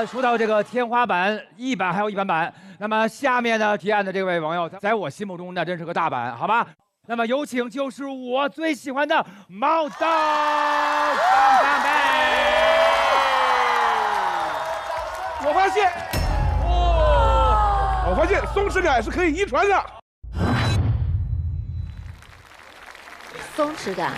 说到这个天花板、一板还有一板板，那么下面呢提案的这位网友，在我心目中那真是个大板，好吧？那么有请就是我最喜欢的毛豆张大妹。我发现松弛感是可以遗传的。松弛感。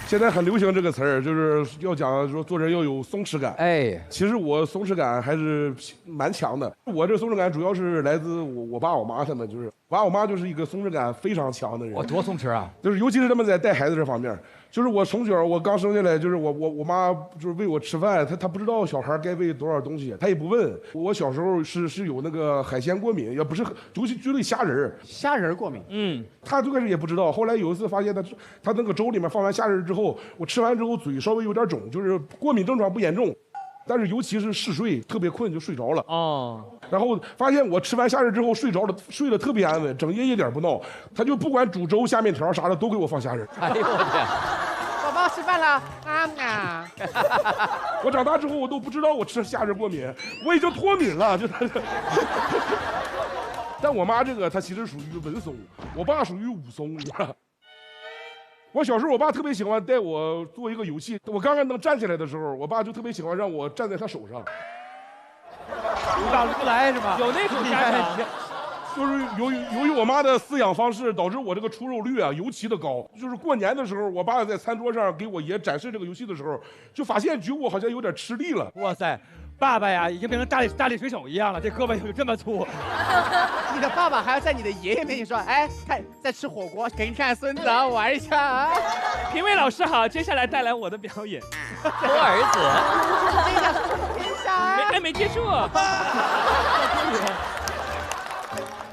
现在很流行这个词儿，就是要讲说做人要有松弛感。哎，其实我松弛感还是蛮强的。我这松弛感主要是来自我爸我妈他们，就是我爸我妈就是一个松弛感非常强的人。我多松弛啊！就是尤其是他们在带孩子这方面，就是我从小我刚生下来，就是我妈就是喂我吃饭，她不知道小孩该喂多少东西，她也不问。我小时候是有那个海鲜过敏，也不是尤其对虾仁。虾仁过敏。她最开始也不知道，后来有一次发现她那个粥里面放完虾仁之后。我吃完之后嘴稍微有点肿，就是过敏症状不严重，但是尤其是嗜睡，特别困就睡着了。然后发现我吃完虾仁之后睡着了，睡得特别安稳，整夜一点不闹。他就不管煮粥、下面条啥的都给我放虾仁。哎呦我天！宝宝吃饭了我长大之后我都不知道我吃虾仁过敏，我已经脱敏了，就是。但我妈这个她其实属于文松，我爸属于武松，你知道。我小时候，我爸特别喜欢带我做一个游戏。我刚刚能站起来的时候，我爸就特别喜欢让我站在他手上。舞蹈出来是吗？有那种家长，就是由于我妈的饲养方式，导致我这个出肉率啊尤其的高。就是过年的时候，我爸在餐桌上给我爷展示这个游戏的时候，就发现举我好像有点吃力了。哇塞！爸爸呀，已经变成大力水手一样了，这胳膊有这么粗。你的爸爸还要在你的爷爷面前说：“哎，看在吃火锅，给你看孙子啊，玩一下啊。”评委老师好，接下来带来我的表演。我儿子，没接住。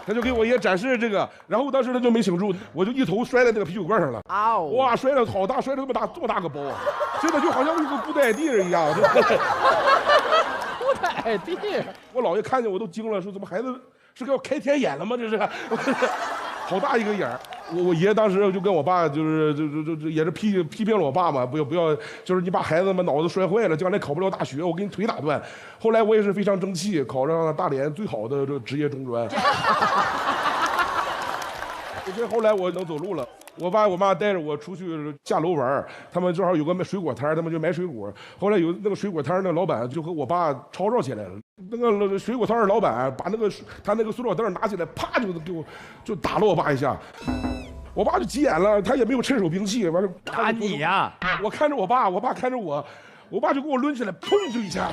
他就给我爷展示这个，然后当时他就没醒住，我就一头摔在那个啤酒罐上了。哇，摔得好大，摔得这么大个包啊！真的就好像一个孤单地人一样。孤单地，我姥爷看见我都惊了，说怎么孩子是要开天眼了吗？这是，好大一个眼儿。我爷当时就跟我爸就也是批评了我爸嘛，不要，就是你把孩子们脑子摔坏了，将来考不了大学，我给你腿打断。后来我也是非常争气，考上了大连最好的这职业中专。这后来我能走路了。我爸我妈带着我出去下楼玩，他们正好有个卖水果摊，他们就买水果。后来有那个水果摊那老板就和我爸吵吵起来了。那个水果摊的老板把他那个塑料袋拿起来，啪就给我就打了我爸一下。我爸就急眼了，他也没有趁手兵器，完了打你呀！我看着我爸，我爸看着我，我爸就给我抡起来，砰就一下。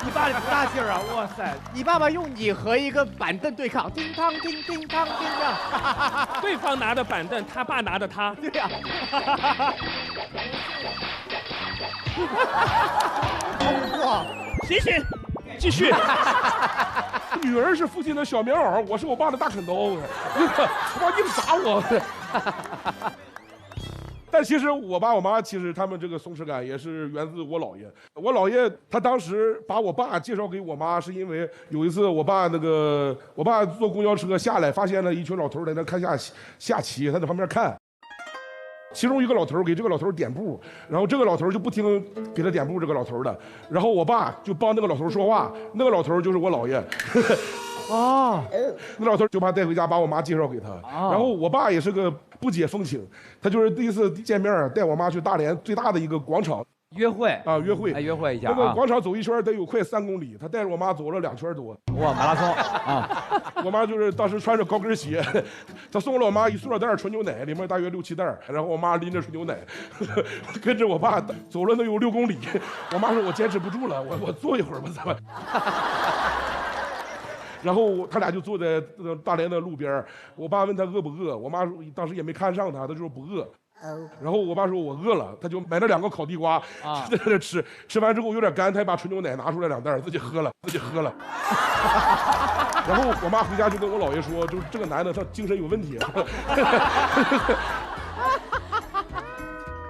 你爸这不大劲儿啊！哇塞！你爸爸用你和一个板凳对抗，叮当叮叮当叮当。对方拿的板凳，他爸拿的他。对呀。通过。行，继续。女儿是父亲的小棉袄，我是我爸的大砍刀，我爸硬打我。但其实我爸我妈其实他们这个松弛感也是源自我姥爷。我姥爷他当时把我爸介绍给我妈，是因为有一次我爸坐公交车下来，发现了一群老头在那看下棋，他在旁边看。其中一个老头给这个老头点步，然后这个老头就不听给他点步这个老头的，然后我爸就帮那个老头说话，那个老头就是我姥爷。哦，那老头就把他带回家，把我妈介绍给他。然后我爸也是个不解风情，他就是第一次见面带我妈去大连最大的一个广场约会啊，约会，约会一下。那个广场走一圈得有快3公里，他带着我妈走了2圈多。哇，马拉松啊！我妈就是当时穿着高跟鞋，他送了我妈一塑料袋纯牛奶，里面大约6、7袋，然后我妈拎着纯牛奶，跟着我爸走了能有6公里。我妈说我坚持不住了，我坐一会儿吧，咱们。然后他俩就坐在大连的路边，我爸问他饿不饿，我妈当时也没看上他，他就说不饿。然后我爸说我饿了，他就买了2个烤地瓜，在那吃，吃完之后有点干，他还把纯牛奶拿出来2袋自己喝了。然后我妈回家就跟我姥爷说，就是这个男的他精神有问题。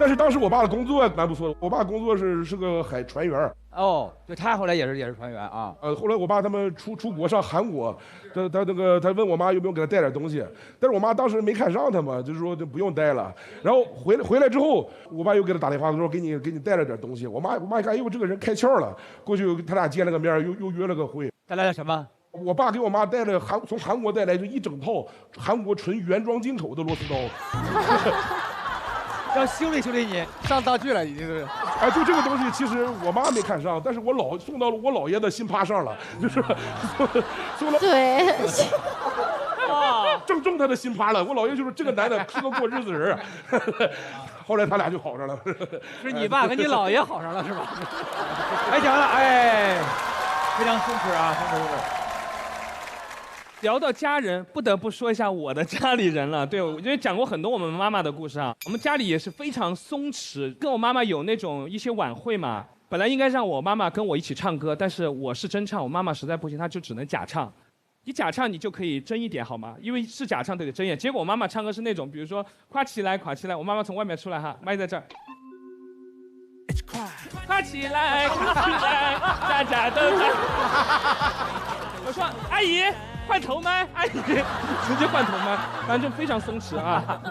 但是当时我爸的工作蛮不错的，我爸工作是个海船员。哦，对他后来也是船员啊。后来我爸他们出国上韩国，他问我妈有没有给他带点东西，但是我妈当时没看上他嘛，就是说就不用带了。然后回来之后，我爸又给他打电话说给你带了点东西。我妈一看，哎呦这个人开窍了，过去他俩见了个面，又约了个会。带来了什么？我爸给我妈带了从韩国带来就一整套韩国纯原装进口的螺丝刀。要修理你，上道具了已经是。哎，就这个东西，其实我妈没看上，但是我送到了我姥爷的新趴上了，就是送到对，正他的新趴了。我姥爷就是这个男的是个过日子人。后来他俩就好上了。是你爸跟你姥爷好上了是吧？哎，讲了，哎，非常松弛啊，松弛。聊到家人，不得不说一下我的家里人了。对，我因为讲过很多我们妈妈的故事啊，我们家里也是非常松弛。跟我妈妈有那种一些晚会嘛，本来应该让我妈妈跟我一起唱歌，但是我是真唱，我妈妈实在不行，她就只能假唱。你假唱你就可以真一点好吗？因为是假唱都得真一点。结果我妈妈唱歌是那种，比如说夸起来，夸起来，我妈妈从外面出来哈，麦在这儿。夸起来，夸起来，大家都在。我说阿姨。换头麦，阿姨，直接换头麦，反正就非常松弛啊，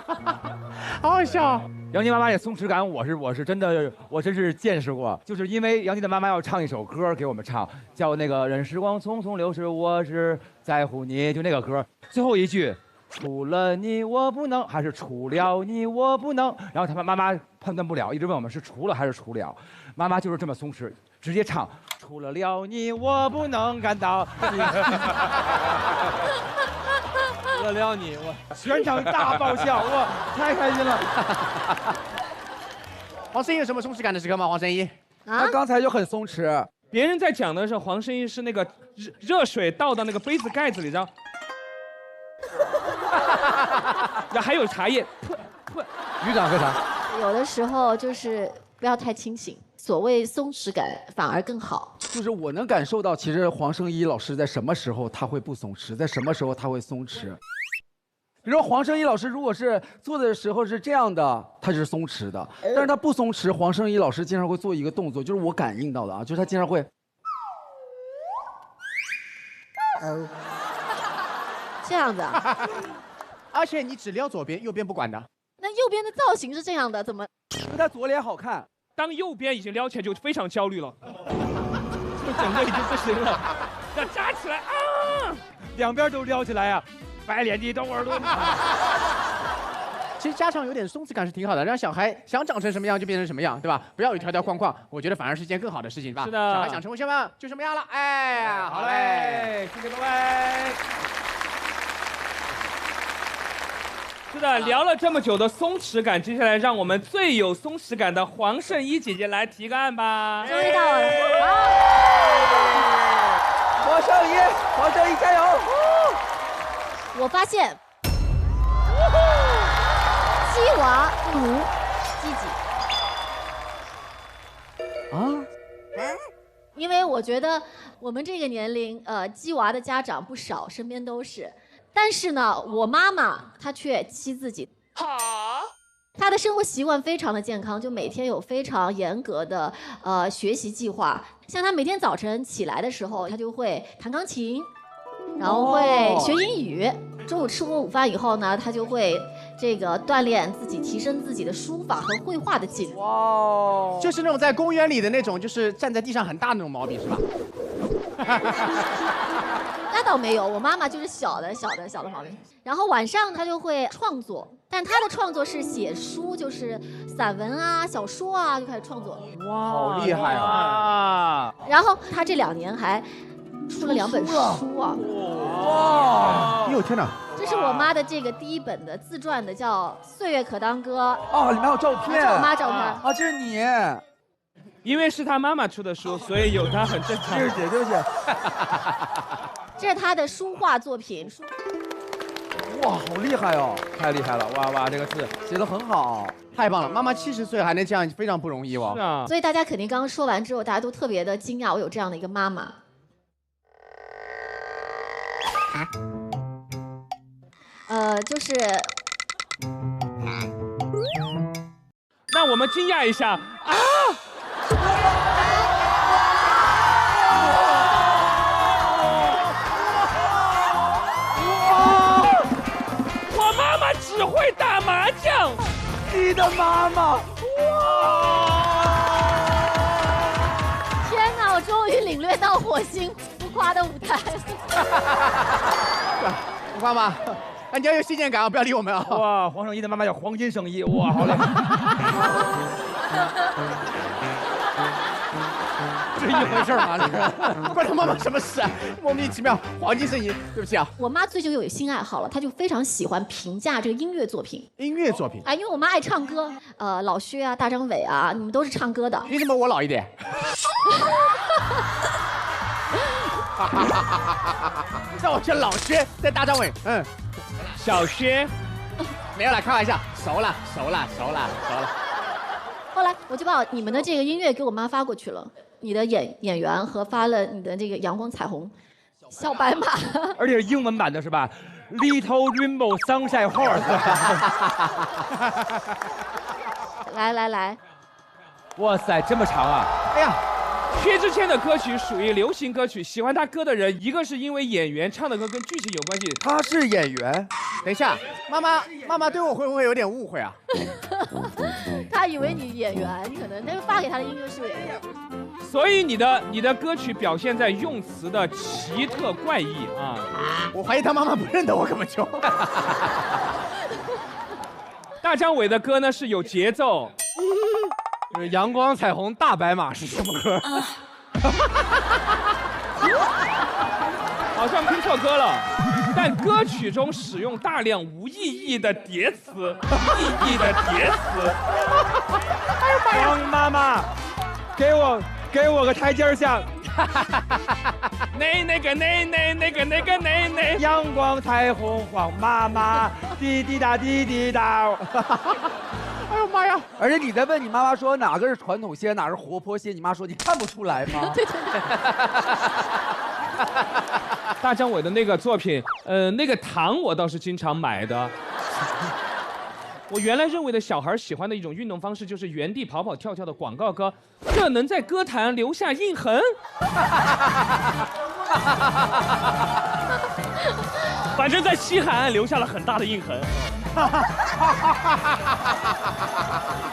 好好笑。杨妮妈妈也松弛感，我是真的，我真是见识过。就是因为杨妮的妈妈要唱一首歌给我们唱，叫那个任时光匆匆流逝，我只在乎你，就那个歌，最后一句，除了你我不能，还是除了你我不能。然后他们妈妈判断不了，一直问我们是除了还是除了。妈妈就是这么松弛，直接唱。除了你，我不能感到。除了你，我全场大爆笑，哇，太开心了。黄圣依有什么松弛感的时刻吗？黄圣依，啊，刚才就很松弛。别人在讲的时候，黄圣依是那个热水倒到那个杯子盖子里，然后还有茶叶，局长喝茶。有的时候就是不要太清醒，所谓松弛感反而更好。就是我能感受到，其实黄圣依老师在什么时候他会不松弛，在什么时候他会松弛。比如说黄圣依老师如果是做的时候是这样的，他是松弛的；但是他不松弛，黄圣依老师经常会做一个动作，就是我感应到的啊，就是他经常会。这样子啊？而且你只撩左边，右边不管的。那右边的造型是这样的，怎么？因为他左脸好看。当右边已经撩起来，就非常焦虑了，就整个已经不行了，要扎起来啊！两边都撩起来呀，白脸的抖耳朵。其实家长有点松弛感是挺好的，让小孩想长成什么样就变成什么样，对吧？不要有条条框框，我觉得反而是一件更好的事情，吧？是的，小孩想成为什么样就什么样了。哎，好嘞，谢谢各位。是的，聊了这么久的松弛感，接下来让我们最有松弛感的黄圣依姐姐来提个案吧。终于到了，黄圣依加油！我发现，鸡娃不如积极。啊？因为我觉得我们这个年龄，鸡娃的家长不少，身边都是。但是呢，我妈妈她却欺自己。她的生活习惯非常的健康，就每天有非常严格的学习计划。像她每天早晨起来的时候，她就会弹钢琴，然后会学英语。中午吃过午饭以后呢，她就会这个锻炼自己，提升自己的书法和绘画的技能。哇，就是那种在公园里的那种，就是站在地上很大那种毛病，是吧？那倒没有，我妈妈就是小的毛病。然后晚上她就会创作，但她的创作是写书，就是散文啊、小说啊，就开始创作。哇，好厉害啊！然后她这2年还出了2本书啊！哇！哎呦天哪！这是我妈的这个第1本的自传的，叫《岁月可当歌》。哦，里面还有照片。这是我妈照片。啊，这是你。因为是她妈妈出的书，所以有她很正常。对不起，对不起。这是她的书画作品。哇，好厉害哦！太厉害了，哇哇，这个字写得很好，太棒了！妈妈70岁还能这样，非常不容易哦。是啊。所以大家肯定刚刚说完之后，大家都特别的惊讶，我有这样的一个妈妈。就是那我们惊讶一下啊！我妈妈只会打麻将，你的妈妈，天哪，我终于领略到火星浮夸的舞台。浮夸吗？哎，你要有信念感啊，不要理我们啊！哇，黄圣依的妈妈叫黄金圣依，哇，好厉害！这一回事吗？这是关他妈妈什么事啊？莫名其妙，黄金圣衣，对不起啊。我妈最近有新爱好了，她就非常喜欢评价这个音乐作品。音乐作品，哎，因为我妈爱唱歌，老薛啊、大张伟啊，你们都是唱歌的。凭什么我老一点？让我是老薛，在大张伟，小薛，没有啦，开玩笑，熟了。后来我就把你们的这个音乐给我妈发过去了，你的演员和发了你的这个阳光彩虹小白马，而且是英文版的是吧 ？Little Rainbow Sunshine Horse。来，哇塞，这么长啊！哎呀，薛之谦的歌曲属于流行歌曲，喜欢他歌的人，一个是因为演员唱的歌跟剧情有关系。他是演员。等一下，妈妈对我会不会有点误会啊？她以为你演员，可能但是发给她的音乐是演员。所以你的歌曲表现在用词的奇特怪异啊！我怀疑他妈妈不认得我，根本就。大张伟的歌呢是有节奏，就是阳光彩虹大白马是什么歌？好像听错歌了。但歌曲中使用大量无意义的叠词，王妈妈，给我个台阶下。那个，阳光彩虹黄妈妈，滴滴答滴滴答。哎呦妈呀！而且你在问你妈妈说哪个是传统鞋，哪是活泼鞋，你妈说你看不出来吗？对。大张伟的那个作品，那个糖我倒是经常买的。我原来认为的小孩喜欢的一种运动方式就是原地跑跑跳跳的广告歌，这能在歌坛留下印痕？反正在西海岸留下了很大的印痕。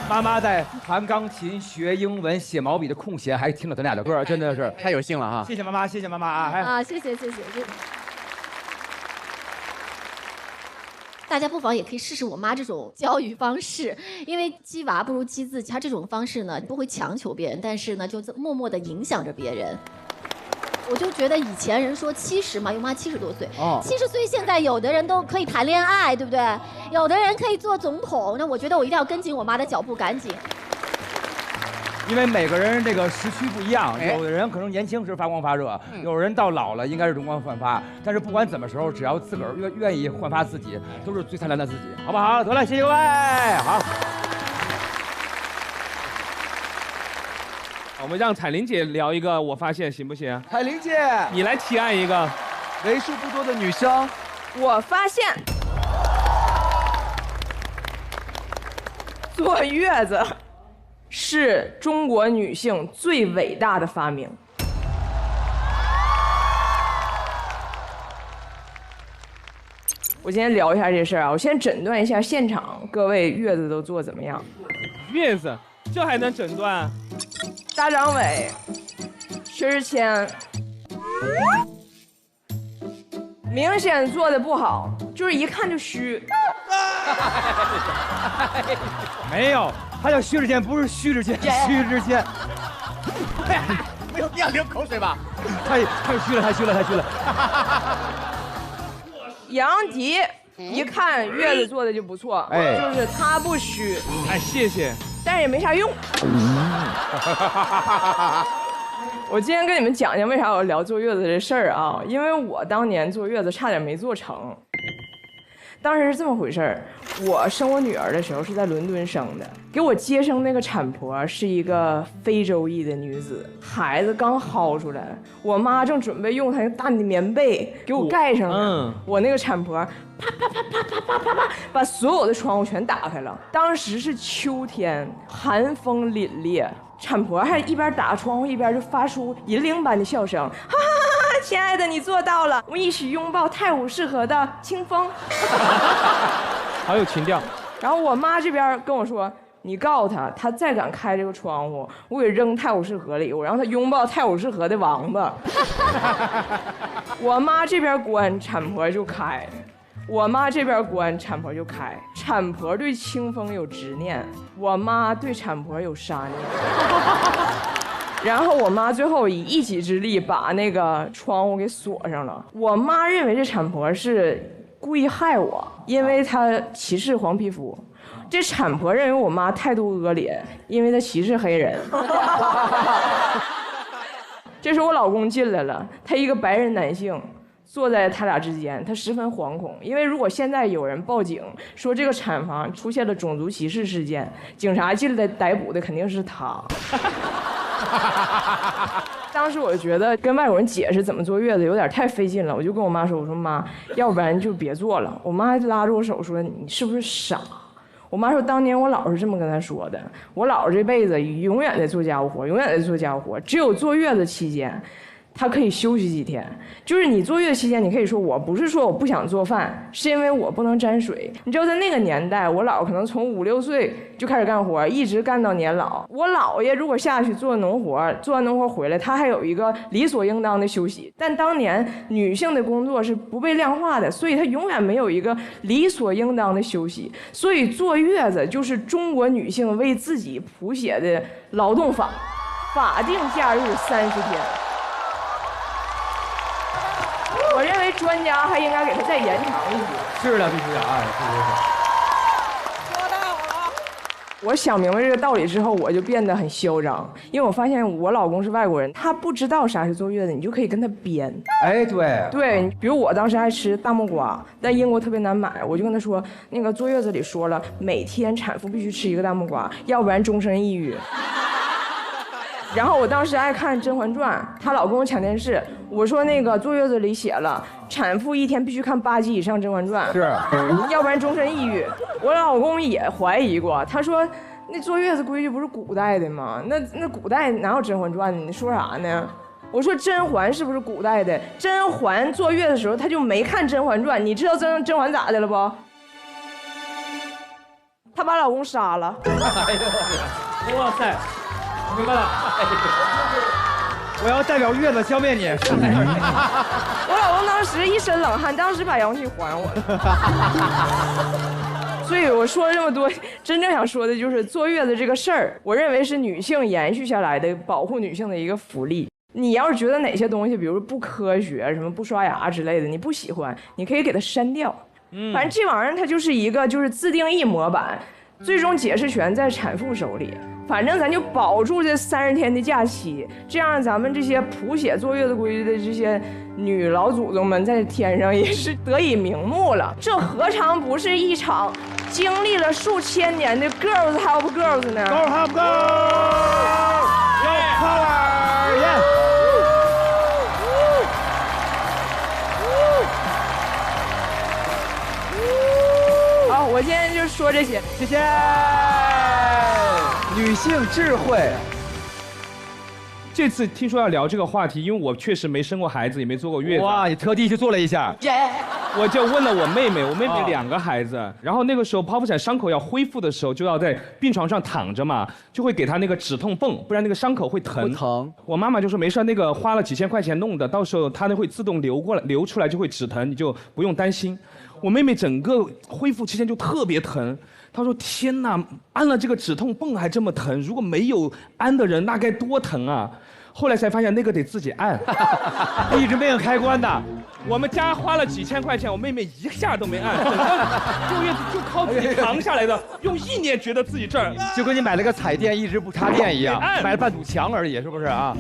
妈妈在弹钢琴、学英文、写毛笔的空闲，还听了咱俩的歌，真的是太有幸了哈！谢谢妈妈，谢谢妈妈啊！啊，谢谢。大家不妨也可以试试我妈这种教育方式，因为鸡娃不如鸡自己，她这种方式呢不会强求别人，但是呢就默默地影响着别人。我就觉得以前人说70嘛，因为我妈70多岁，70岁现在有的人都可以谈恋爱，对不对？有的人可以做总统，那我觉得我一定要跟紧我妈的脚步，赶紧。因为每个人这个时区不一样，有的人可能年轻时发光发热，有人到老了应该是容光焕发。但是不管怎么时候，只要自个儿愿意焕发自己，都是最灿烂的自己，好不好？得了，谢谢各位，好。我们让彩玲姐聊一个，我发现行不行？彩玲姐，你来提案一个。为数不多的女生，我发现坐月子是中国女性最伟大的发明。我今天聊一下这事儿啊，我先诊断一下现场各位月子都做怎么样？月子，这还能诊断？大张伟、薛之谦，明显做的不好，就是一看就虚。没有，他叫薛之谦，不是徐之谦，徐之谦。没有必要流口水吧？太虚了，太虚了，太虚了。杨迪一看月子做的就不错，就是他不虚。哎，谢谢。但是也没啥用。我今天跟你们讲讲为啥我聊坐月子这事儿啊？因为我当年坐月子差点没做成。当时是这么回事儿，我生我女儿的时候是在伦敦生的，给我接生那个产婆是一个非洲裔的女子，孩子刚薅出来，我妈正准备用她那大棉被给我盖上呢，我那个产婆啪啪啪啪啪啪啪啪，把所有的窗户全打开了。当时是秋天，寒风凛冽，产婆还一边打窗户一边就发出银铃般的笑声，哈哈哈！亲爱的，你做到了，我们一起拥抱泰晤士河的清风，好有情调。然后我妈这边跟我说，你告诉他，他再敢开这个窗户，我给扔泰晤士河里，我让他拥抱泰晤士河的王八。我妈这边关，产婆就开。我妈这边关，产婆就开。产婆对清风有执念，我妈对产婆有杀念。然后我妈最后以一己之力把那个窗户给锁上了。我妈认为这产婆是故意害我，因为她歧视黄皮肤。这产婆认为我妈态度恶劣，因为她歧视黑人。这时候我老公进来了，他一个白人男性。坐在他俩之间，他十分惶恐，因为如果现在有人报警说这个产房出现了种族歧视事件，警察进来逮捕的肯定是他。当时我就觉得跟外国人解释怎么坐月子有点太费劲了，我就跟我妈说：“我说妈，要不然就别做了。”我妈拉着我手说：“你是不是傻？”我妈说：“当年我姥是这么跟她说的，我姥这辈子永远在做家务活，永远在做家务活，只有坐月子期间。”他可以休息几天，就是你坐月期间，你可以说我不是说我不想做饭，是因为我不能沾水。你知道在那个年代，我姥可能从5、6岁就开始干活，一直干到年老。我姥爷如果下去做农活，做完农活回来，他还有一个理所应当的休息。但当年女性的工作是不被量化的，所以她永远没有一个理所应当的休息。所以坐月子就是中国女性为自己谱写的劳动法，法定假日30天。我认为专家还应该给他再延长一些。是的，必须的，哎，是。说到了。我想明白这个道理之后，我就变得很嚣张，因为我发现我老公是外国人，他不知道啥是坐月子，你就可以跟他编。哎，对。对，比如我当时爱吃大木瓜，但英国特别难买，我就跟他说，那个坐月子里说了，每天产妇必须吃1个大木瓜，要不然终身抑郁。然后我当时爱看《甄嬛传》，她老跟我抢电视，我说那个坐月子里写了，产妇1天必须看8集以上《甄嬛传》，是，要不然终身抑郁。我老公也怀疑过，他说那坐月子规矩不是古代的吗？那古代哪有《甄嬛传》呢？你说啥呢？我说甄嬛是不是古代的？甄嬛坐月子的时候她就没看《甄嬛传》，你知道甄嬛咋的了不？她把老公杀了。哎呦，哇塞！明白了，我要代表月子消灭你。我老公当时一身冷汗，当时把阳气还我了。所以我说了这么多，真正想说的就是坐月子这个事儿，我认为是女性延续下来的保护女性的一个福利。你要是觉得哪些东西，比如不科学，什么不刷牙之类的，你不喜欢，你可以给它删掉。反正这玩意儿它就是一个就是自定义模板，最终解释权在产妇手里。反正咱就保住这30天的假期，这样咱们这些谱写坐月子规矩的这些女老祖宗们在天上也是得以瞑目了。这何尝不是一场经历了数千年的 Girls Help Girls 呢 ？Girls Help Girls， 有 power， 耶！好，我今天就说这些，谢谢。女性智慧。这次听说要聊这个话题，因为我确实没生过孩子，也没坐过月子。哇，你特地去做了一下。我就问了我妹妹2个孩子，然后那个时候剖腹产伤口要恢复的时候，就要在病床上躺着嘛，就会给她那个止痛泵，不然那个伤口会疼。会疼。我妈妈就说没事，那个花了几千块钱弄的，到时候它那会自动流出来就会止疼，你就不用担心。我妹妹整个恢复期间就特别疼。他说：“天哪，安了这个止痛泵还这么疼，如果没有安的人，那该多疼啊！”后来才发现那个得自己按，一直没有开关的。我们家花了几千块钱，我妹妹一下都没按，整个坐月子就靠自己扛下来的，用意念觉得自己这儿就跟你买了个彩电一直不插电一样，买了半堵墙而已，是不是啊？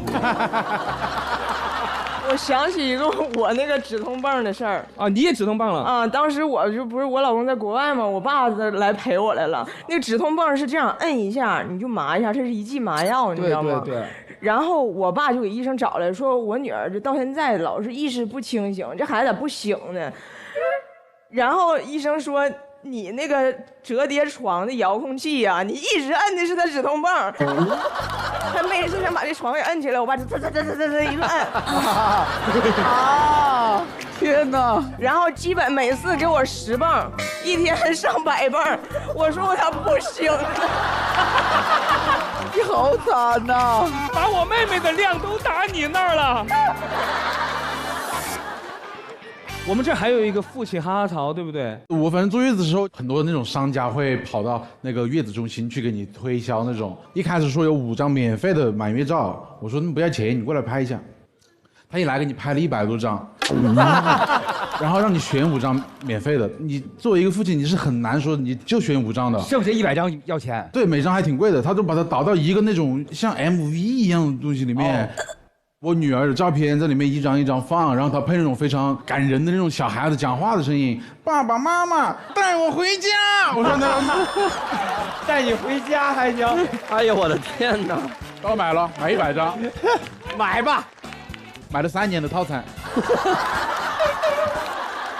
我想起一个我那个止痛泵的事儿啊，你也止痛棒了啊！当时我就不是我老公在国外嘛，我爸来陪我来了。那个止痛泵是这样，摁一下你就麻一下，这是一剂麻药，你知道吗？对对对。然后我爸就给医生找来说，我女儿这到现在老是意识不清醒，这孩子咋不醒呢？然后医生说。你那个折叠床的遥控器呀、你一直摁的是他止痛泵，他每次想把这床给摁起来，我爸就哒一顿摁。啊！天哪！然后基本每次给我10泵，一天上100泵。我说我咋不行呢？你好惨呐！把我妹妹的量都打你那儿了。我们这还有一个父亲哈哈曹，对不对？我反正坐月子的时候，很多那种商家会跑到那个月子中心去给你推销那种。一开始说有5张免费的满月照，我说那不要钱，你过来拍一下。他一来给你拍了100多张，然后让你选5张免费的。你作为一个父亲，你是很难说你就选5张的，剩下100张要钱。对，每张还挺贵的，他就把它导到一个那种像 MV 一样的东西里面。哦，我女儿的照片在里面一张一张放，然后她配那种非常感人的那种小孩子讲话的声音，爸爸妈妈带我回家。我说那带你回家还行。哎呦我的天哪！我买了，买100张，买吧，买了3年的套餐。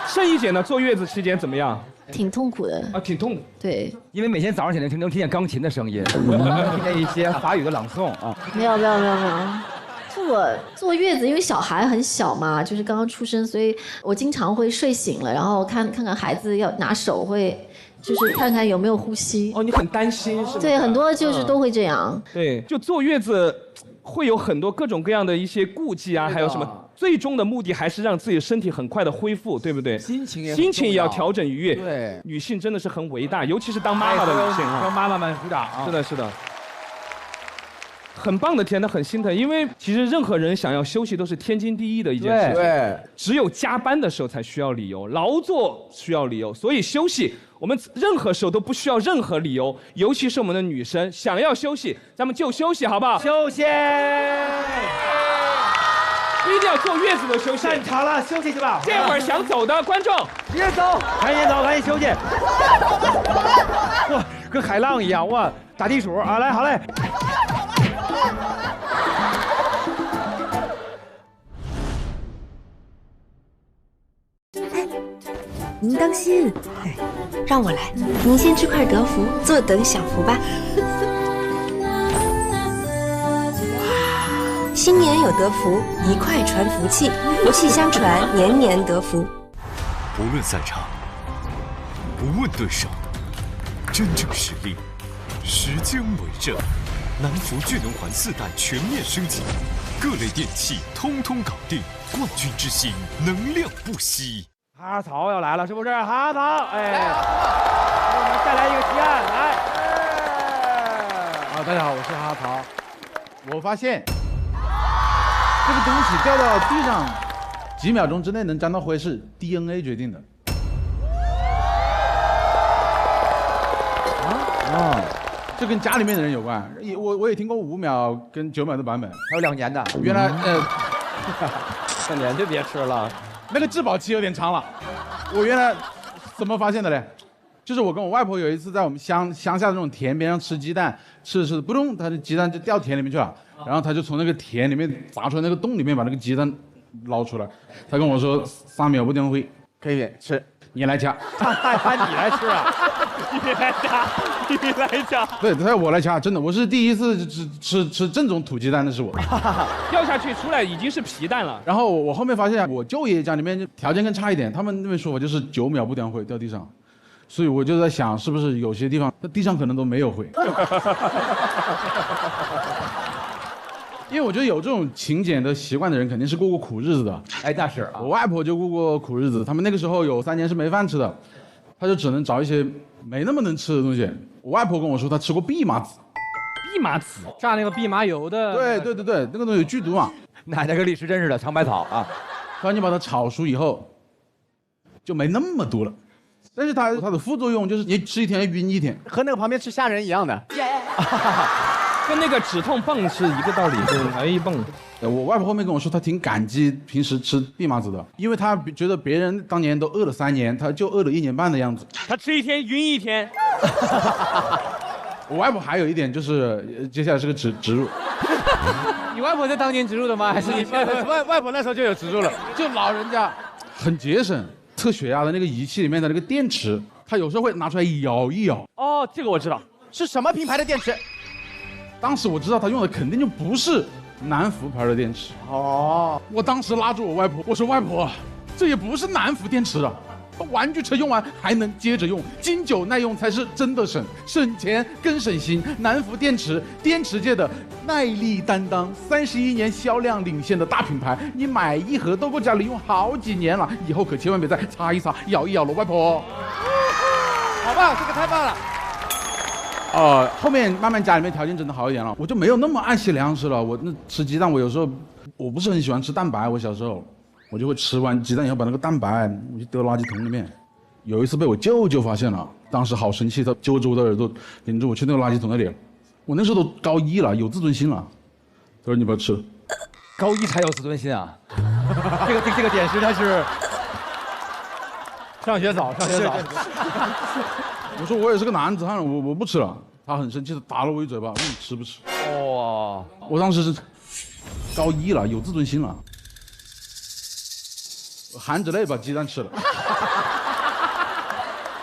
盛一姐呢，坐月子期间怎么样？挺痛苦的啊，挺痛苦。对，因为每天早上起来能听见钢琴的声音，听见一些法语的朗诵啊。没有。就我坐月子，因为小孩很小嘛，就是刚刚出生，所以我经常会睡醒了，然后看看孩子，要拿手会，就是看看有没有呼吸。哦，你很担心是吗？对，很多就是都会这样。对，就坐月子会有很多各种各样的一些顾忌啊，还有什么？最终的目的还是让自己身体很快的恢复，对不对？心情也要调整愉悦。对，女性真的是很伟大，尤其是当妈妈的女性啊。帮妈妈们鼓掌啊！是的，是的。很棒的天，他很心疼，因为其实任何人想要休息都是天经地义的一件事情。对，只有加班的时候才需要理由，劳作需要理由，所以休息我们任何时候都不需要任何理由，尤其是我们的女生想要休息，咱们就休息，好不好？休息。不一定要坐月子的休息，站长了，休息去吧。这会儿想走的观众，别走，赶紧走，赶紧休息。哇，跟海浪一样，哇，打地鼠啊，来，好嘞。您当心，让我来。您先吃块德芙，坐等享福吧。新年有德福，一块传福气，福气相传，年年得福。不论赛场，不问对手，真正实力，时间为证。南孚聚能环4代全面升级，各类电器通通搞定，冠军之星，能量不息。哈哈曹要来了，是不是？哈哈曹，哎，给我们带来一个提案，来。大家好，我是哈哈曹。我发现这个东西掉到地上，几秒钟之内能沾到灰是 DNA 决定的。这跟家里面的人有关。我也听过5秒跟9秒的版本，还有2年的。原来2年就别吃了。那个质保期有点长了。我原来怎么发现的嘞？就是我跟我外婆有一次在我们乡下的那种田边上吃鸡蛋，吃着扑通，它的鸡蛋就掉田里面去了。然后他就从那个田里面砸出来那个洞里面把那个鸡蛋捞出来。他跟我说3秒不点灰，可以吃，你来掐。你来吃啊？你来掐，你来掐。对，他要我来掐，真的，我是第一次吃正宗土鸡蛋，那是我。掉下去出来已经是皮蛋了。然后我后面发现，我舅爷家里面条件更差一点，他们那边说法就是9秒不点灰掉地上，所以我就在想，是不是有些地方地上可能都没有灰。因为我觉得有这种勤俭的习惯的人，肯定是过过苦日子的。哎，那是啊，我外婆就过过苦日子，他们那个时候有3年是没饭吃的，他就只能找一些没那么能吃的东西。我外婆跟我说，她吃过蓖麻籽。蓖麻籽榨那个蓖麻油的。对，那个东西有剧毒嘛。奶奶跟李时珍似的，尝百草啊。然后你把它炒熟以后，就没那么毒了。但是它的副作用就是你吃1天晕1天，和那个旁边吃虾仁一样的。跟那个止痛泵是一个道理，就是来一泵。我外婆后面跟我说，她挺感激平时吃蓖麻子的，因为她觉得别人当年都饿了3年，她就饿了1年半的样子。她吃1天晕1天。我外婆还有一点就是，接下来是个植入。你外婆在当年植入的吗？还是你外婆那时候就有植入了？就老人家很节省，测血压的那个仪器里面的那个电池，她有时候会拿出来摇一摇。哦，这个我知道，是什么品牌的电池？当时我知道她用的肯定就不是南孚牌的电池。哦，我当时拉住我外婆，我说外婆，这也不是南孚电池啊。玩具车用完还能接着用，经久耐用才是真的省钱更省心。南孚电池，电池界的耐力担当，31年销量领先的大品牌，你买1盒都够家里用好几年了，以后可千万别再擦一擦、摇一摇了，外婆。好棒，这个太棒了。后面慢慢家里面条件真的好一点了，我就没有那么爱惜粮食了。我那吃鸡蛋，我有时候我不是很喜欢吃蛋白，我小时候。我就会吃完鸡蛋以后把那个蛋白我就丢垃圾桶里面。有一次被我舅舅发现了，当时好生气，他揪着我的耳朵，领着我去那个垃圾桶那里。我那时候都高1了，有自尊心了。他说你不要吃了。高1才有自尊心啊？这个点是他是上学早。我说我也是个男子汉，我不吃了。他很生气的打了我一嘴巴，问你吃不吃？哇！我当时是高1了，有自尊心了。含着泪把鸡蛋吃了，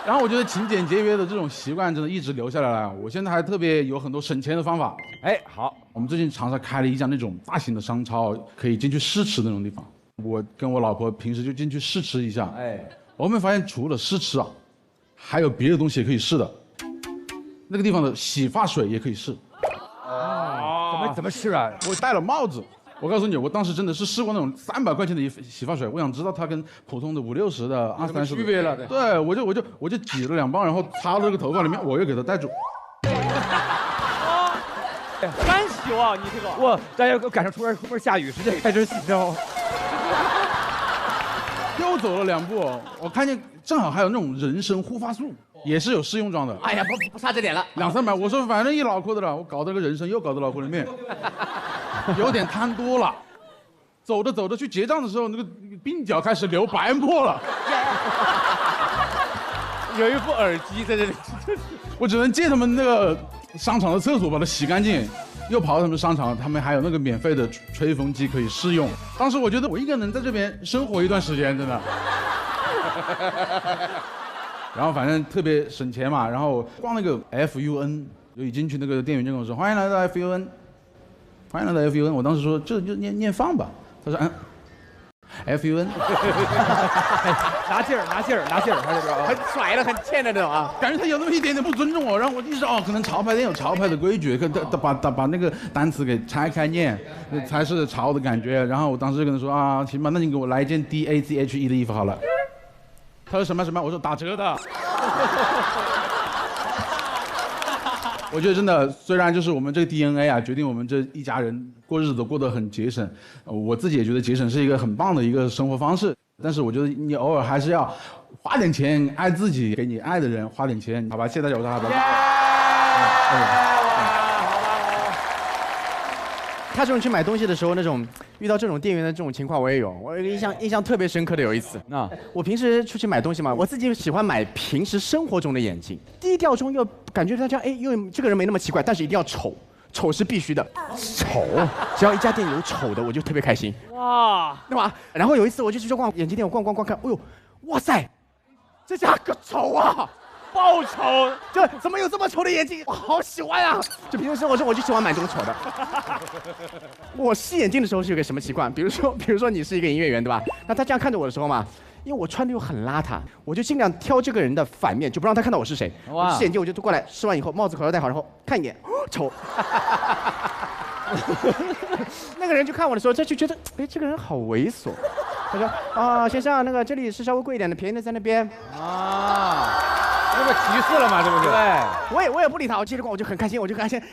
然后我觉得勤俭节约的这种习惯真的一直留下来了。我现在还特别有很多省钱的方法。哎，好，我们最近长沙开了一家那种大型的商超，可以进去试吃的那种地方。我跟我老婆平时就进去试吃一下。哎，我们发现除了试吃啊，还有别的东西也可以试的。那个地方的洗发水也可以试。哦，怎么试啊？我戴了帽子。我告诉你，我当时真的是试过那种300块钱的洗发水，我想知道它跟普通的50、60的20、30区别了。对，我就挤了2包，然后插到这个头发里面，我又给它戴住。干洗啊，你这个！我大家赶上出门下雨，直接开始洗掉。又走了2步，我看见正好还有那种人参护发素，也是有试用装的。哎呀，不差这点了，2、300，我说反正一脑壳的了，我搞到个人参又搞到脑壳里面。有点贪多了，走着走着去结账的时候，那个鬓角开始流白沫了。有一副耳机在这里，我只能借他们那个商场的厕所把它洗干净，又跑到他们商场，他们还有那个免费的吹风机可以试用。当时我觉得我应该能在这边生活一段时间，真的。然后反正特别省钱嘛，然后逛那个 FUN， 就一进去那个店员就跟我说欢迎来到 FUN。欢迎来到 FUN， 我当时说这就念放吧，他说FUN， 拿劲儿，他这个很甩了，很欠的那种啊，感觉他有那么一点点不尊重我，然后我意识到可能潮牌店有潮牌的规矩，把那个单词给拆开念，才是潮的感觉。然后我当时就跟他说啊，行吧，那你给我来一件 DAZHE 的衣服好了。他说什么？我说打折的。我觉得真的，虽然就是我们这个 DNA 啊，决定我们这一家人过日子都过得很节省，我自己也觉得节省是一个很棒的一个生活方式。但是我觉得你偶尔还是要花点钱爱自己，给你爱的人花点钱，好吧？谢谢大家，我是哈巴。他这种去买东西的时候，那种遇到这种店员的这种情况我也有，我有一个印象特别深刻的有一次。我平时出去买东西嘛，我自己喜欢买平时生活中的眼镜，低调中又感觉大家又这个人没那么奇怪，但是一定要丑，丑是必须的，丑，只要一家店有丑的，我就特别开心。哇，对吧？然后有一次我就去逛眼镜店，我逛看，哎呦，哇塞，这家可丑啊！爆丑！就怎么有这么丑的眼镜？我好喜欢啊！就平时生活中我就喜欢买这种丑的。我试眼镜的时候是有个什么习惯？比如说你是一个营业员对吧？那他这样看着我的时候嘛，因为我穿的又很邋遢，我就尽量挑这个人的反面，就不让他看到我是谁。我试眼镜我就过来，试完以后帽子口罩戴好，然后看一眼，丑。那个人就看我的时候，他就觉得，哎，这个人好猥琐。他说啊，先生，那个这里是稍微贵一点的，便宜的在那边。啊。这不歧视了吗？这不是？对，我也不理他，我接着逛，我就很开心，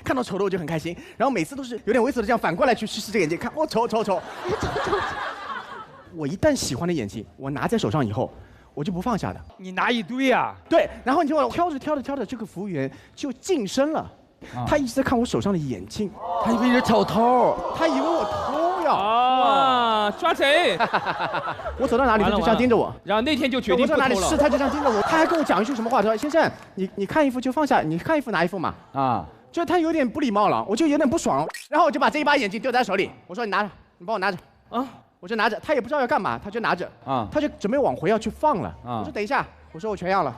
看到丑的我就很开心，然后每次都是有点猥琐的这样反过来去试这个眼镜，看哦丑。我一旦喜欢的眼镜，我拿在手上以后，我就不放下的。你拿一堆啊？对，然后你就挑着，这个服务员就晋升了，他一直在看我手上的眼镜，他以为你是小偷，他以为我偷呀。啊，抓贼！我走到哪里他就这样盯着我，然后那天就决定不偷了。我走哪里是他就这样盯着我，他还跟我讲一句什么话，他说：“先生，你看衣服就放下，你看衣服拿衣服嘛。”啊，就他有点不礼貌了，我就有点不爽，然后我就把这一把眼镜丢在他手里，我说：“你拿着，你帮我拿着。”啊，我就拿着，他也不知道要干嘛，他就拿着，啊，他就准备往回要去放了。啊，我说：“等一下。”我说：“我全要了。”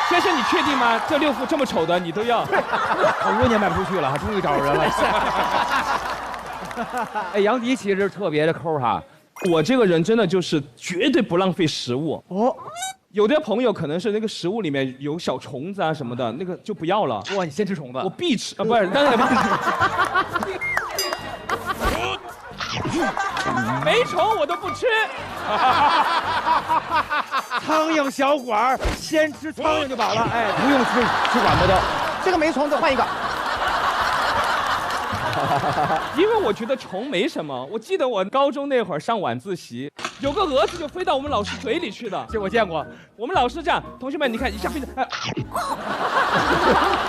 先生，你确定吗？这6副这么丑的你都要？好多年卖不出去了，终于找着人了。哎，杨迪其实特别的抠哈，我这个人真的就是绝对不浪费食物。哦，有的朋友可能是那个食物里面有小虫子啊什么的，那个就不要了。哇，你先吃虫子？我必吃啊，不是，当然不是。没虫我都不吃。苍蝇小馆先吃苍蝇就饱了，哎，不用吃管不都。这个没虫子换一个。因为我觉得虫没什么。我记得我高中那会儿上晚自习，有个蛾子就飞到我们老师嘴里去的，这我见过。我们老师这样，同学们你看一下飞的，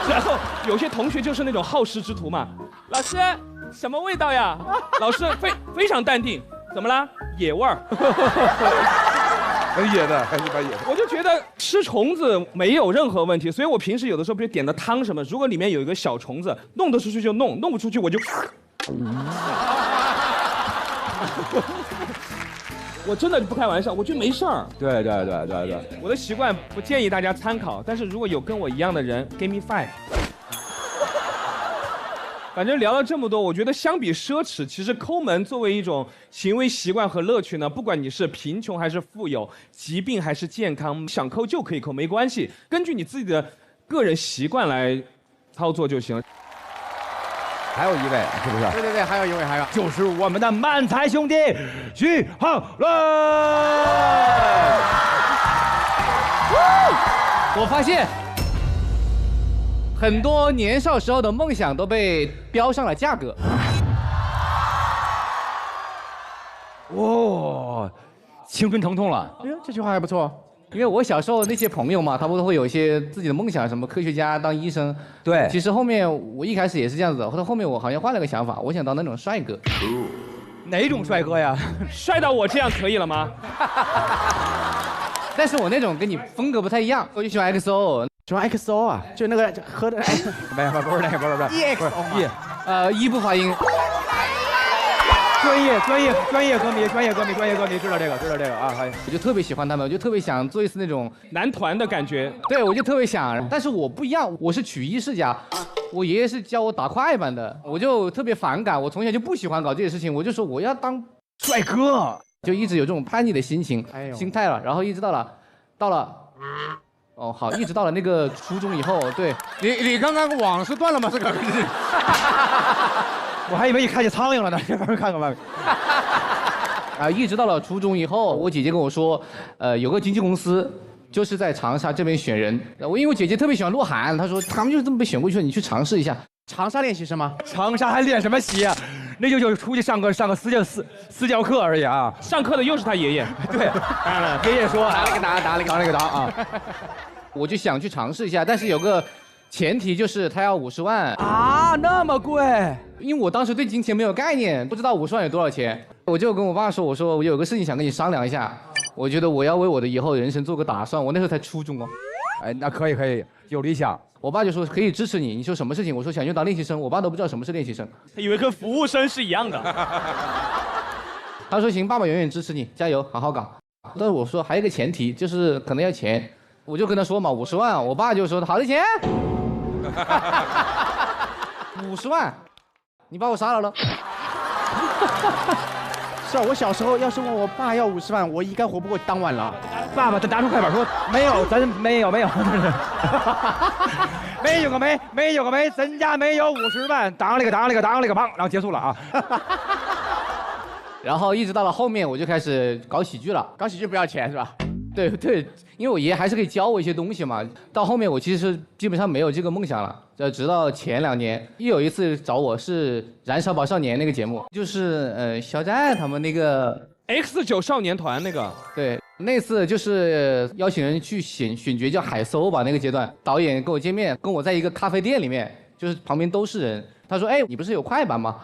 然后有些同学就是那种好事之徒嘛，老师什么味道呀？老师非常淡定，怎么啦？野味儿。很野的，还是蛮野的。我就觉得吃虫子没有任何问题，所以我平时有的时候比如点的汤什么，如果里面有一个小虫子，弄得出去就弄，弄不出去我就。我真的不开玩笑，我觉得没事儿。对。我的习惯不建议大家参考，但是如果有跟我一样的人 ，give me 5。反正聊了这么多，我觉得相比奢侈，其实抠门作为一种行为习惯和乐趣呢，不管你是贫穷还是富有，疾病还是健康，想抠就可以抠，没关系，根据你自己的个人习惯来操作就行。还有一位是不是？对，还有一位，就是我们的漫才兄弟徐浩伦。我发现。很多年少时候的梦想都被标上了价格。哦，青春疼痛了。哎呦，这句话还不错。因为我小时候那些朋友嘛，他们都会有一些自己的梦想，什么科学家、当医生。对。其实后面我一开始也是这样子的，后面我好像换了个想法，我想当那种帅哥。哪种帅哥呀？帅到我这样可以了吗？但是我那种跟你风格不太一样，我就喜欢 XO。喜欢 XO 啊，就那个喝的，不是那个，不是 EXO，一不发音。专业歌迷，知道这个啊，我就特别喜欢他们，我就特别想做一次那种男团的感觉。对，我就特别想，但是我不一样，我是曲艺世家，我爷爷是教我打快板的，我就特别反感，我从小就不喜欢搞这些事情，我就说我要当帅哥，就一直有这种叛逆的心态了，然后一直到了。哦，好，一直到了那个初中以后，对你刚刚网是断了吗？这个，我还以为你看见苍蝇了呢，这玩意儿看看吧。啊，一直到了初中以后，我姐姐跟我说，有个经纪公司就是在长沙这边选人，因为我姐姐特别喜欢鹿晗，她说他们就是这么被选过去的，你去尝试一下。长沙练习生吗？长沙还练什么习啊？那就出去上个私教课而已啊。上课的又是他爷爷。对，爷爷说打了个档啊。我就想去尝试一下，但是有个前提就是他要50万啊，那么贵。因为我当时对金钱没有概念，不知道50万有多少钱，我就跟我爸说，我说我有个事情想跟你商量一下，我觉得我要为我的以后人生做个打算。我那时候才初中哦。哎，那可以，有理想。我爸就说可以支持你，你说什么事情？我说想去当练习生，我爸都不知道什么是练习生，他以为跟服务生是一样的。他说行，爸爸永远支持你，加油，好好搞。但是我说还有一个前提，就是可能要钱。我就跟他说嘛，50万，我爸就说好的钱，50万，你把我杀了。是啊，我小时候要是问我爸要50万，我应该活不过当晚了。爸爸，他拿出快板说没有，咱没有，没有个没，咱家没有50万，当了个砰，然后结束了啊。然后一直到了后面，我就开始搞喜剧了。搞喜剧不要钱是吧？对，因为我爷爷还是可以教我一些东西嘛。到后面我其实基本上没有这个梦想了，直到前2年，又有一次找我是《燃烧吧少年》那个节目，就是肖战他们那个 X9少年团那个。对，那次就是邀请人去选角叫海搜吧，那个阶段导演跟我见面，跟我在一个咖啡店里面，就是旁边都是人。他说：“哎，你不是有快板吗？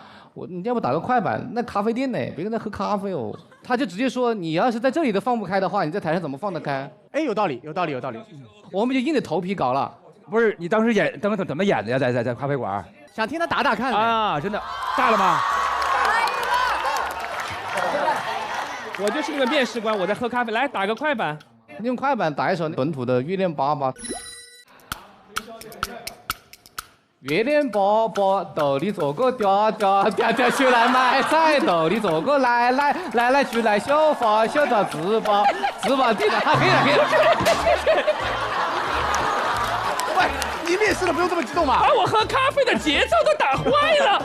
你要不打个快板？那咖啡店呢？别人在喝咖啡哦。”他就直接说：“你要是在这里都放不开的话，你在台上怎么放得开？”哎，有道理，有道理，有道理。我们就硬着头皮搞了。不是你当时怎么演的呀？在咖啡馆？想听他打打看啊！真的炸了吗？我就是那个面试官，我在喝咖啡，来打个快板。用快板打一首本土的《月亮粑粑》。月亮粑粑，兜里坐个嗲嗲，嗲嗲去来买菜，兜里坐个奶奶，奶奶去来小发，小到自拔，自拔地的，可以了，可以了。喂，你面试的不用这么激动嘛？把我喝咖啡的节奏都打坏了。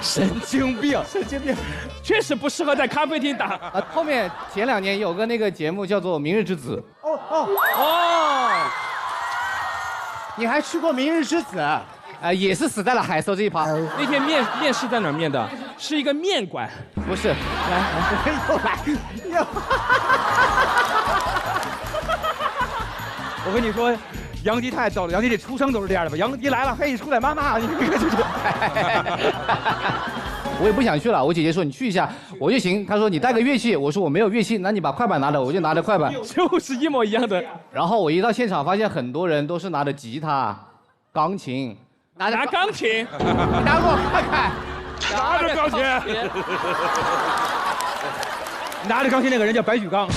神经病，神经病，确实不适合在咖啡厅打。后面前2年有个那个节目叫做《明日之子》。哦，你还去过《明日之子》？也是死在了海搜这一趴。那天面试在哪儿面的？是一个面馆。不是，又来。我跟你说，杨迪太逗了，杨迪这出生都是这样的吧？杨迪来了，嘿，出来，妈妈，你这个就。我也不想去了，我姐姐说你去一下，我就行。她说你带个乐器，我说我没有乐器，那你把快板拿着，我就拿着快板，就是一模一样的。然后我一到现场，发现很多人都是拿着吉他、钢琴，拿钢琴，你拿给我看看，拿着钢琴，拿着钢琴那个人叫白举纲。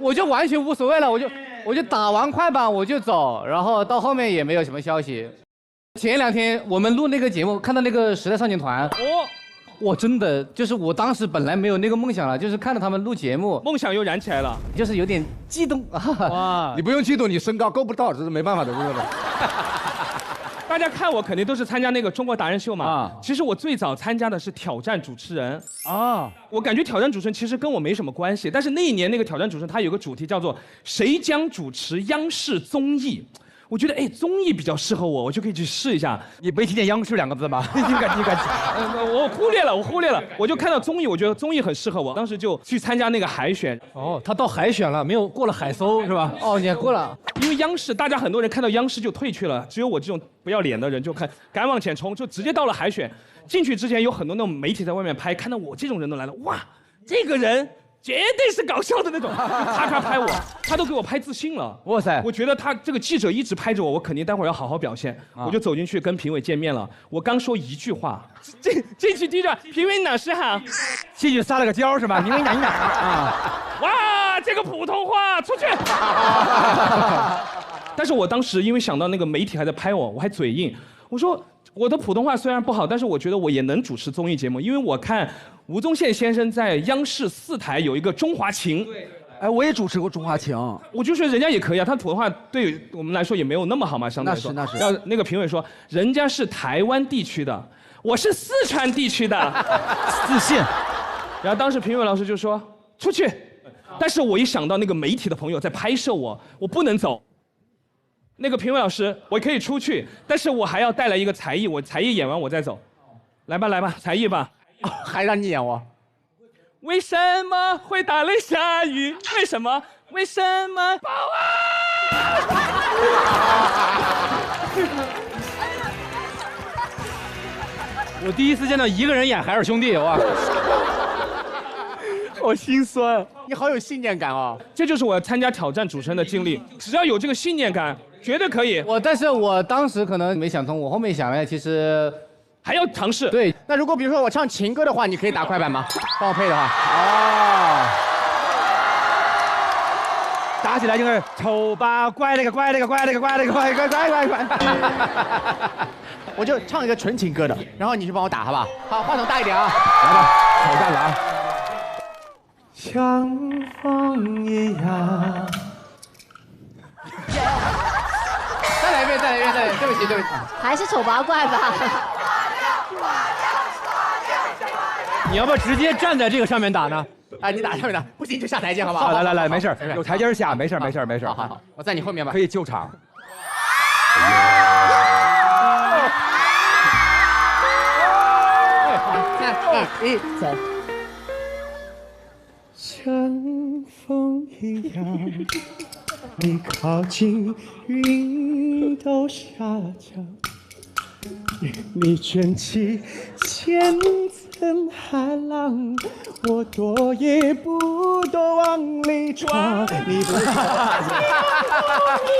我就完全无所谓了，我就打完快板我就走，然后到后面也没有什么消息。前2天我们录那个节目，看到那个时代少年团，我真的就是我当时本来没有那个梦想了，就是看到他们录节目，梦想又燃起来了，就是有点激动。哇，你不用激动，你身高够不到，这是没办法的，真的。大家看我肯定都是参加那个中国达人秀嘛。其实我最早参加的是挑战主持人啊。我感觉挑战主持人其实跟我没什么关系，但是那一年那个挑战主持人他有个主题叫做谁将主持央视综艺。我觉得哎，综艺比较适合我，我就可以去试一下。你没听见央视2个字吗？你敢？我忽略了，我就看到综艺，我觉得综艺很适合我，当时就去参加那个海选。哦，他到海选了，没有过了海搜是吧？哦，你还过了。因为央视，大家很多人看到央视就退去了，只有我这种不要脸的人就敢往前冲，就直接到了海选。进去之前有很多那种媒体在外面拍，看到我这种人都来了，哇，这个人。绝对是搞笑的那种，咔咔拍我，他都给我拍自信了。哇塞！我觉得他这个记者一直拍着我，我肯定待会儿要好好表现。我就走进去跟评委见面了。我刚说一句话，这句第一句，评委老师好，进去撒了个娇是吧？评委哪啊？哇，这个普通话出去！但是我当时因为想到那个媒体还在拍我，我还嘴硬，我说我的普通话虽然不好，但是我觉得我也能主持综艺节目，因为我看。吴宗宪先生在央视4台有一个《中华情》，哎，我也主持过《中华情》，我就说人家也可以啊，他普通话对我们来说也没有那么好嘛，相对来说。那是。然后那个评委说，人家是台湾地区的，我是四川地区的，自信。然后当时评委老师就说出去，但是我一想到那个媒体的朋友在拍摄我，我不能走。那个评委老师，我可以出去，但是我还要带来一个才艺，我才艺演完我再走。来吧，才艺吧。还让你演我？为什么会打雷下雨？为什么？宝啊！我第一次见到一个人演海尔兄弟，哇，好心酸。你好有信念感哦。这就是我参加挑战主持人的经历，只要有这个信念感，绝对可以。但是我当时可能没想通，我后面想了，其实。还要尝试。对，那如果比如说我唱情歌的话，你可以打快板吗？帮我配的话。哦。打起来就是丑八怪那个怪。我就唱一个纯情歌的，然后你去帮我打，好不好？好，话筒大一点啊。来吧，挑战了啊。像风一样。再来一遍，对不起。还是丑八怪吧。你要不直接站在这个上面打呢？啊，你打上面打，不行就下台阶，好不好？来，没事，有台阶下，没事。好，我在你后面吧。可以救场。 3、2、1，走。像风一样，你靠近云都下降，你卷起千层海浪，我躲也不躲往里闯。你不像风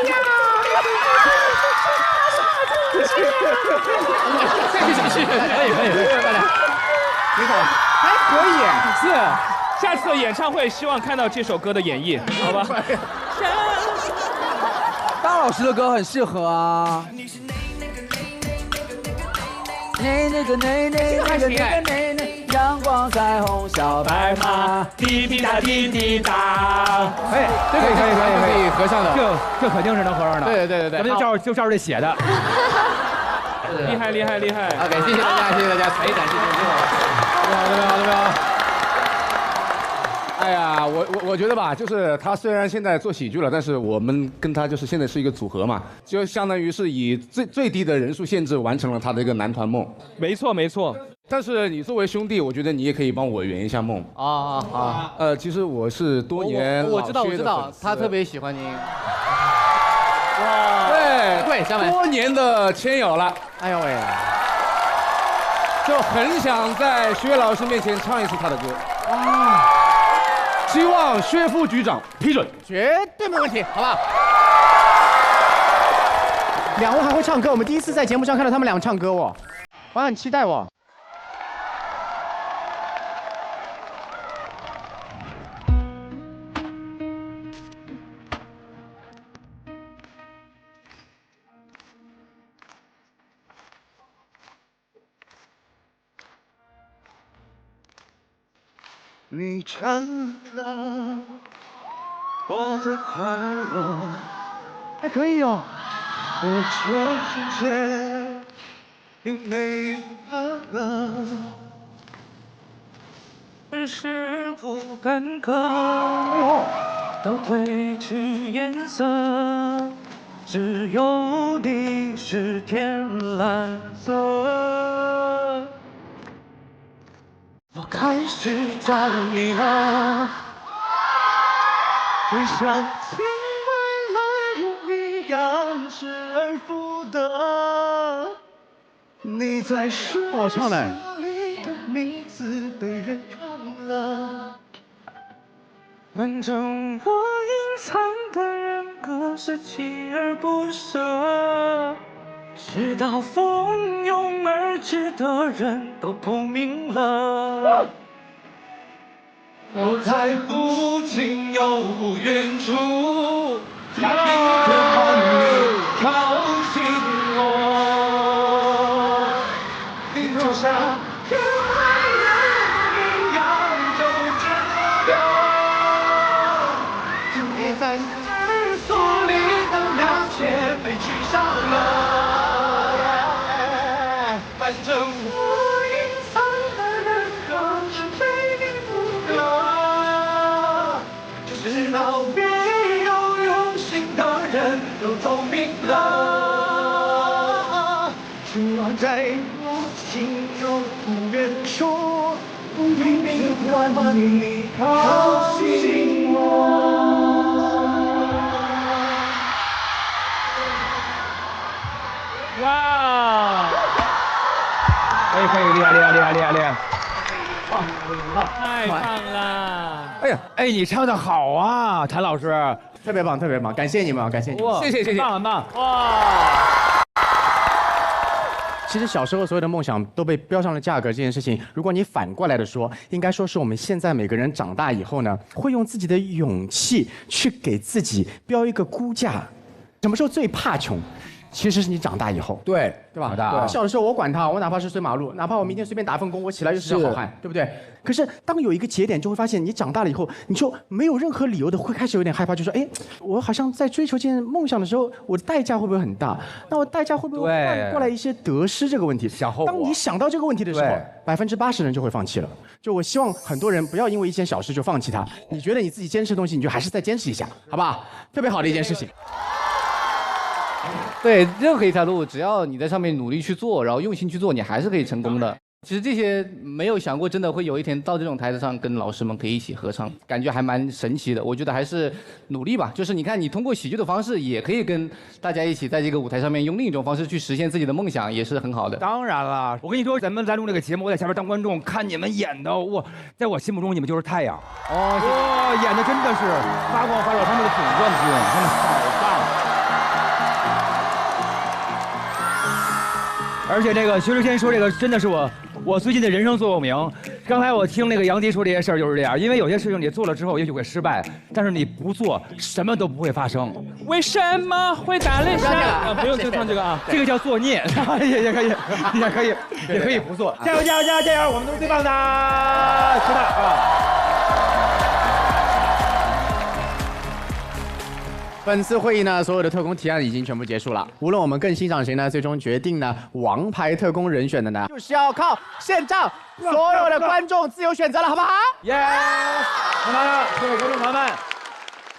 一样。可以，大家，你好，还可以，是。下次的演唱会希望看到这首歌的演绎，好吧？大老师的歌很适合啊。阳光彩虹小白马，滴滴答滴滴答。哎，这个可以合唱的，这肯定是能合上的。对，咱们就照着这写的。厉害。OK， 谢谢大家，才艺展示结束。特别好。哎呀，我觉得吧，就是他虽然现在做喜剧了，但是我们跟他就是现在是一个组合嘛，就相当于是以最低的人数限制完成了他的一个男团梦。没错。但是你作为兄弟，我觉得你也可以帮我圆一下梦。其实我是多年我知道，他特别喜欢您。哇，对，下面多年的签友了。哎呦喂，就很想在薛老师面前唱一次他的歌。希望薛副局长批准，绝对没问题，好吧？两位还会唱歌，我们第一次在节目上看到他们俩唱歌哦，我很期待哦。你占了我的快乐，还可以哦。我全世界已没了，是否干戈都褪去颜色，只有你是天蓝色。我开始在乎你了，就像情未来一样失而复得。你在世界里的名字被人忘了，反正我隐藏的人格是锲而不舍。直到蜂拥而至的人都透明了，我在不近又不远处，渴望你靠近我，你就像天外人一样就知了，你在世俗里的了解被取消了。反正我隐藏的人格是非你不可，直到别有用心的人都透明了。我在我心又不愿说，明明欢你靠近我。哇！可以，厉害！太棒了！哎，你唱的好啊，谭老师，特别棒，感谢你们，感谢你们，谢谢，棒！哇！其实小时候所有的梦想都被标上了价格，这件事情，如果你反过来的说，应该说是我们现在每个人长大以后呢，会用自己的勇气去给自己标一个估价。什么时候最怕穷？其实是你长大以后，对吧？对，小的时候我管他，我哪怕是睡马路，哪怕我明天随便打份工，我起来就是个好汉，对不对？可是当有一个节点，就会发现你长大了以后，你就没有任何理由的会开始有点害怕，就说，哎，我好像在追求这件梦想的时候，我的代价会不会很大？那我代价会不会换过来一些得失这个问题？当你想到这个问题的时候，80%人就会放弃了。就我希望很多人不要因为一件小事就放弃它。你觉得你自己坚持的东西，你就还是再坚持一下，好不好？特别好的一件事情。对，任何一条路，只要你在上面努力去做，然后用心去做，你还是可以成功的。其实这些没有想过，真的会有一天到这种台子上跟老师们可以一起合唱，感觉还蛮神奇的。我觉得还是努力吧，就是你看，你通过喜剧的方式，也可以跟大家一起在这个舞台上面用另一种方式去实现自己的梦想，也是很好的。当然了，我跟你说，咱们来录这个节目，我在下边当观众，看你们演的，我在我心目中你们就是太阳。哇，演的真的是发光发热，他们的总冠军，真的好棒。而且这个薛之谦说这个真的是我最近的人生座右铭。刚才我听那个杨迪说这些事儿就是这样，因为有些事情你做了之后也许会失败，但是你不做什么都不会发生。为什么会打雷闪？不用就唱这个啊，这个叫作孽，也可以不做。加油加油加油加油！我们都是最棒的，是的啊。本次会议呢，所有的特工提案已经全部结束了。无论我们更欣赏谁呢，最终决定呢王牌特工人选的呢，就是要靠现场所有的观众自由选择了，好不好？耶！那么各位观众朋友们，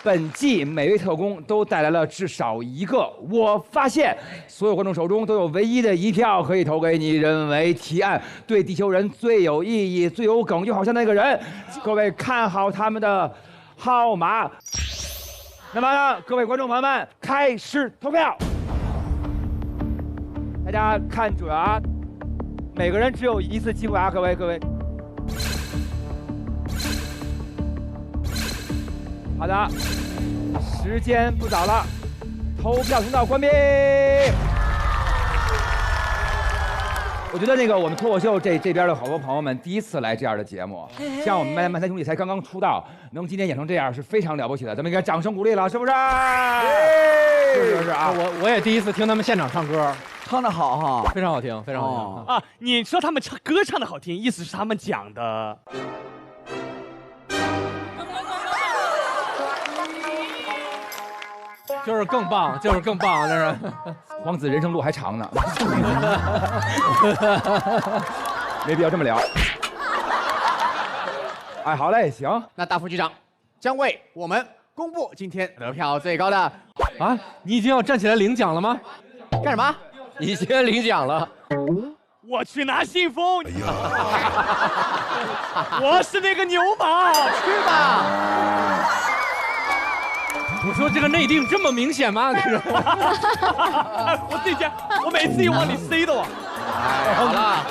本季每位特工都带来了至少一个我发现，所有观众手中都有唯一的一票可以投给你认为提案对地球人最有意义、最有梗，就好像那个人。各位看好他们的号码。那么呢，各位观众朋友们，开始投票。大家看准啊，每个人只有一次机会啊，各位。好的，时间不早了，投票通道关闭。我觉得那个我们脱口秀这边的好多朋友们第一次来这样的节目，像我们漫才兄弟才刚刚出道，能今天演成这样是非常了不起的，咱们应该掌声鼓励了，是不是？是啊，我也第一次听他们现场唱歌，唱得好哈，非常好听，非常好听啊！你说他们唱歌唱得好听，意思是他们讲的。就是更棒，就是更棒，这是。王子人生路还长呢，没必要这么聊。哎，好嘞，行。那大副局长将为我们公布今天得票最高的。啊，你已经要站起来领奖了吗？干什么？已经领奖了。我去拿信封。我是那个牛马，去吧。我说这个内定这么明显吗？这个，我自己讲，我每次也往里塞的我。哎，好了，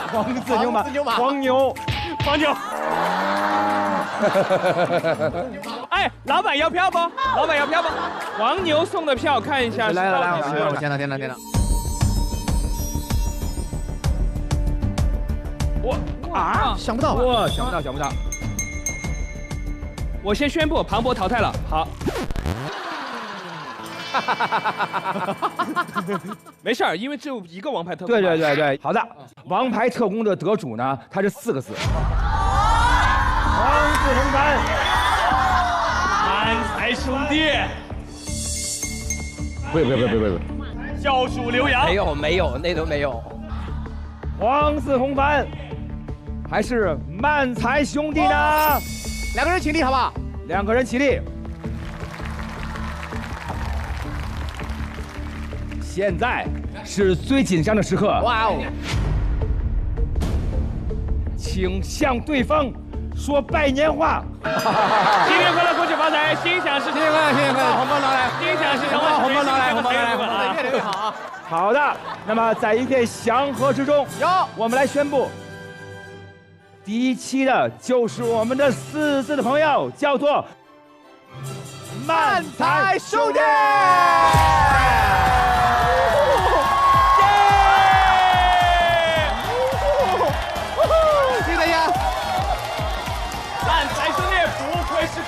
黄牛。哎，老板要票不？老板要票不？黄牛送的票看一下。来，天哪！想不到。哇，想不到。我先宣布庞博淘汰了。好。没事儿，因为只有一个王牌特工。对，好的，王牌特工的得主呢，他是4个字：王子红帆。漫才兄弟。不，教主刘洋。没有，那都没有。王子红帆，还是漫才兄弟呢？2个人起立，好不好？2个人起立。现在是最紧张的时刻，哇哦！请向对方说拜年话。新年快乐，恭喜发财，心想事成。新年快乐，红包拿来，心想事成，红包拿来，越来越好啊！好的，那么在一片祥和之中，我们来宣布，第1期的就是我们的4字的朋友，叫做漫才兄弟。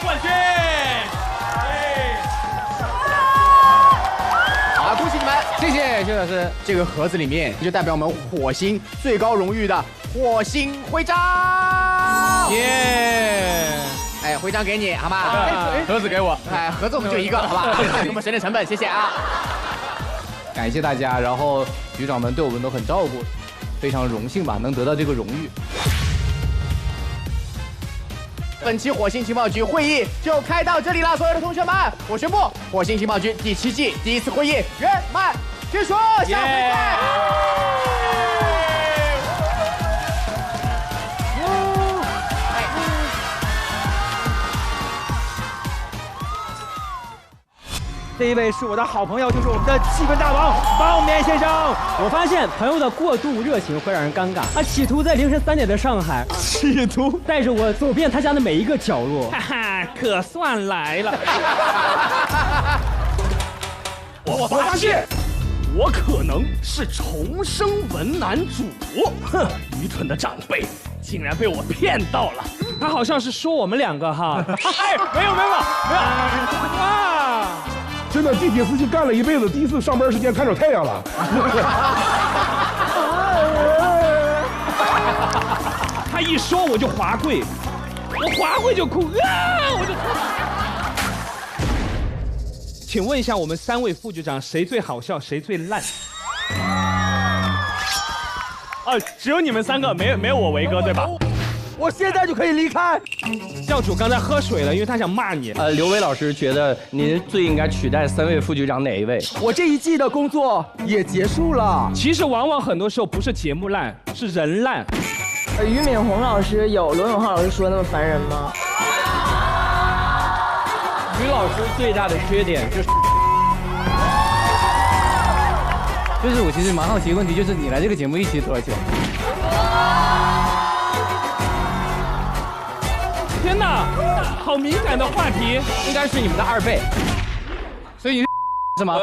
冠军！好，恭喜你们！谢谢薛老师。这个盒子里面就代表我们火星最高荣誉的火星徽章。耶！哎，徽章给你，好吧？盒子给我。哎，盒子我们就一个，好吧？给我们省点成本，谢谢啊！感谢大家，然后局长们对我们都很照顾，非常荣幸吧，能得到这个荣誉。本期火星情报局会议就开到这里了，所有的同学们，我宣布火星情报局第7季第1次会议圆满结束，下回见。这一位是我的好朋友，就是我们的气氛大王王冕先生。我发现朋友的过度热情会让人尴尬，他企图在凌晨3点的上海，企图带着我走遍他家的每一个角落。哈哈，可算来了。我发现，我可能是重生文男主。哼，愚蠢的长辈，竟然被我骗到了。他好像是说我们2个哈。哎，没有啊！真的，地铁司机干了一辈子，第一次上班时间看着太阳了。他一说我就滑跪，我滑跪就哭啊！我就。请问一下，我们3位副局长谁最好笑，谁最烂？只有你们3个，没有我维哥，对吧？我现在就可以离开。教主刚才喝水了，因为他想骂你。刘伟老师觉得您最应该取代3位副局长哪一位？我这一季的工作也结束了。其实往往很多时候不是节目烂，是人烂。俞敏洪老师有罗永浩老师说那么烦人吗？于老师最大的缺点就是我其实蛮好奇一个问题，就是你来这个节目一起多少钱？天哪，好敏感的话题，应该是你们的2倍，所以是吗？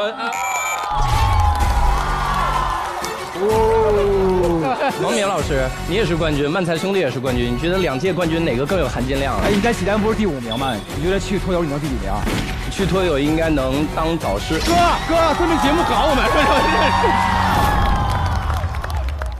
王冕老师，你也是冠军，漫才兄弟也是冠军，你觉得2届冠军哪个更有含金量啊？应该喜丹不是第5名吗？你觉得去脱友你能第几名？去脱友应该能当导师。哥，这边节目搞我们。